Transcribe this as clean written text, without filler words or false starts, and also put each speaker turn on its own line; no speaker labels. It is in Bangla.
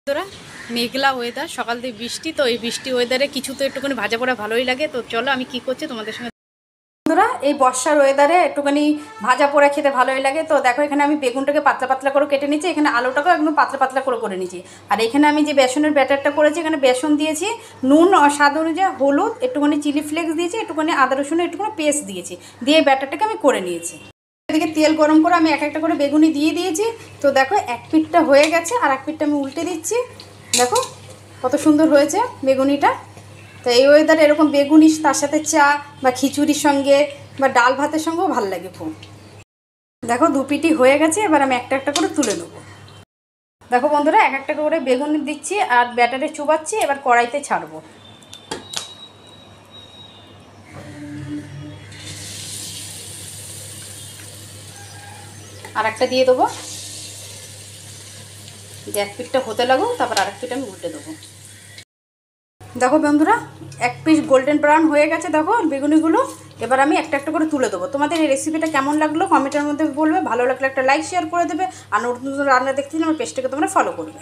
বন্ধুরা, মেঘলা ওয়েদার, সকাল থেকে বৃষ্টি। তো এই বৃষ্টি ওয়েদারে কিছু তো একটুখানি ভাজা পোড়া ভালোই লাগে। তো চলো আমি কি করছি তোমাদের সঙ্গে। বন্ধুরা, এই বর্ষার ওয়েদারে একটুখানি ভাজা পোড়া খেতে ভালোই লাগে। তো দেখো, এখানে আমি বেগুনটাকে পাতলা পাতলা করে কেটে নিচ্ছি, এখানে আলুটাকেও একদম পাতলা পাতলা করে নিচ্ছি। আর এখানে আমি যে বেসনের ব্যাটারটা করেছি, এখানে বেসন দিয়েছি, নুন স্বাদ অনুযায়ী, হলুদ, একটুখানি চিলি ফ্লেক্স দিয়েছি, একটুখানি আদা রসুনের একটুখানি পেস্ট দিয়েছি, দিয়ে ব্যাটারটাকে আমি করে নিয়েছি। এদিকে তেল গরম করে আমি এক একটা করে বেগুনি দিয়ে দিয়েছি। তো দেখো, এক পিঠটা হয়ে গেছে আর এক পিঠটা আমি উল্টে দিচ্ছি। দেখো কত সুন্দর হয়েছে বেগুনিটা। তো এই ওয়েদারে এরকম বেগুনি তার সাথে চা বা খিচুড়ির সঙ্গে বা ডাল ভাতের সঙ্গেও ভালো লাগে খুব। দেখো দু পিঠি হয়ে গেছে, এবার আমি একটা একটা করে তুলে নেবো। দেখো বন্ধুরা, এক একটা করে বেগুনি দিচ্ছি আর ব্যাটারে চুবাচ্ছি, এবার কড়াইতে ছাড়বো। আর একটা দিয়ে দেবো, এক পিঠটা হতে লাগুক, তারপর আরেক পিঠ আমি উল্টে দেবো। দেখো বন্ধুরা, এক পিস গোল্ডেন ব্রাউন হয়ে গেছে দেখো বেগুনিগুলো। এবার আমি একটা একটা করে তুলে দেবো। তোমাদের এই রেসিপিটা কেমন লাগলো কমেন্টের মধ্যে বলবে। ভালো লাগলে একটা লাইক শেয়ার করে দেবে। আর নতুন নতুন রান্না দেখতে হলে আমার পেজটাকে তোমরা ফলো করবে।